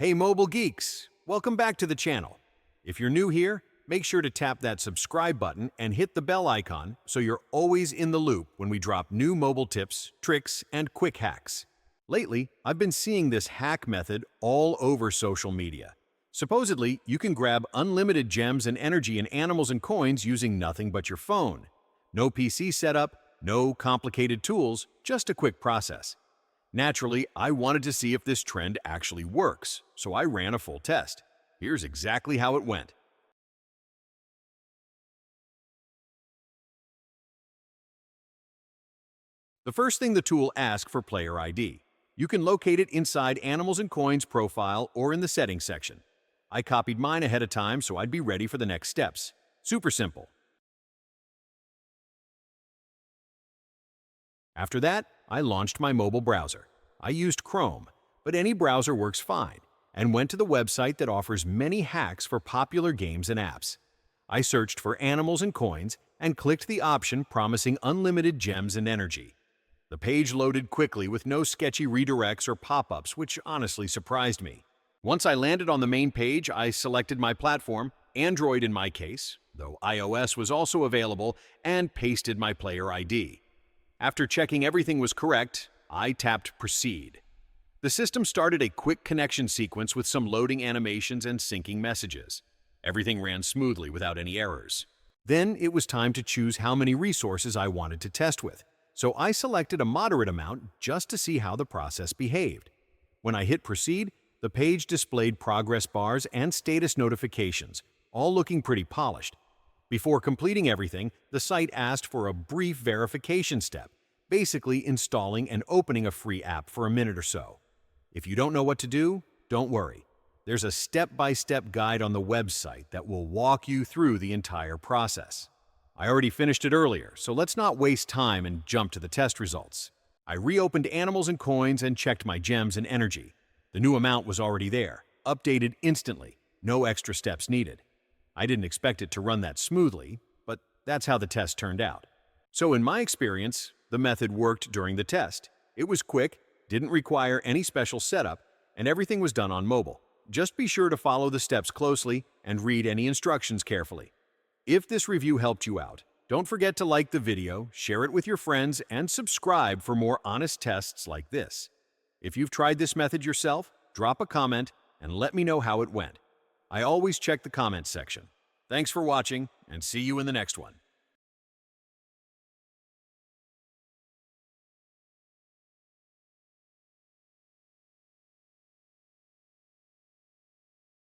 Hey mobile geeks, welcome back to the channel. If you're new here, make sure to tap that subscribe button and hit the bell icon so you're always in the loop when we drop new mobile tips, tricks, and quick hacks. Lately, I've been seeing this hack method all over social media. Supposedly, you can grab unlimited gems and energy in animals and coins using nothing but your phone. No PC setup, no complicated tools, just a quick process. Naturally, I wanted to see if this trend actually works, so I ran a full test. Here's exactly how it went. The first thing the tool asks for player ID. You can locate it inside Animals and Coins profile or in the settings section. I copied mine ahead of time so I'd be ready for the next steps. Super simple. After that, I launched my mobile browser. I used Chrome, but any browser works fine, and went to the website that offers many hacks for popular games and apps. I searched for Animals and Coins and clicked the option promising unlimited gems and energy. The page loaded quickly with no sketchy redirects or pop-ups, which honestly surprised me. Once I landed on the main page, I selected my platform, Android in my case, though iOS was also available, and pasted my player ID. After checking everything was correct, I tapped Proceed. The system started a quick connection sequence with some loading animations and syncing messages. Everything ran smoothly without any errors. Then it was time to choose how many resources I wanted to test with, so I selected a moderate amount just to see how the process behaved. When I hit Proceed, the page displayed progress bars and status notifications, all looking pretty polished. Before completing everything, the site asked for a brief verification step, basically installing and opening a free app for a minute or so. If you don't know what to do, don't worry. There's a step-by-step guide on the website that will walk you through the entire process. I already finished it earlier, so let's not waste time and jump to the test results. I reopened Animals and Coins and checked my gems and energy. The new amount was already there, updated instantly, no extra steps needed. I didn't expect it to run that smoothly, but that's how the test turned out. So in my experience, the method worked during the test. It was quick, didn't require any special setup, and everything was done on mobile. Just be sure to follow the steps closely and read any instructions carefully. If this review helped you out, don't forget to like the video, share it with your friends, and subscribe for more honest tests like this. If you've tried this method yourself, drop a comment and let me know how it went. I always check the comments section. Thanks for watching, and see you in the next one.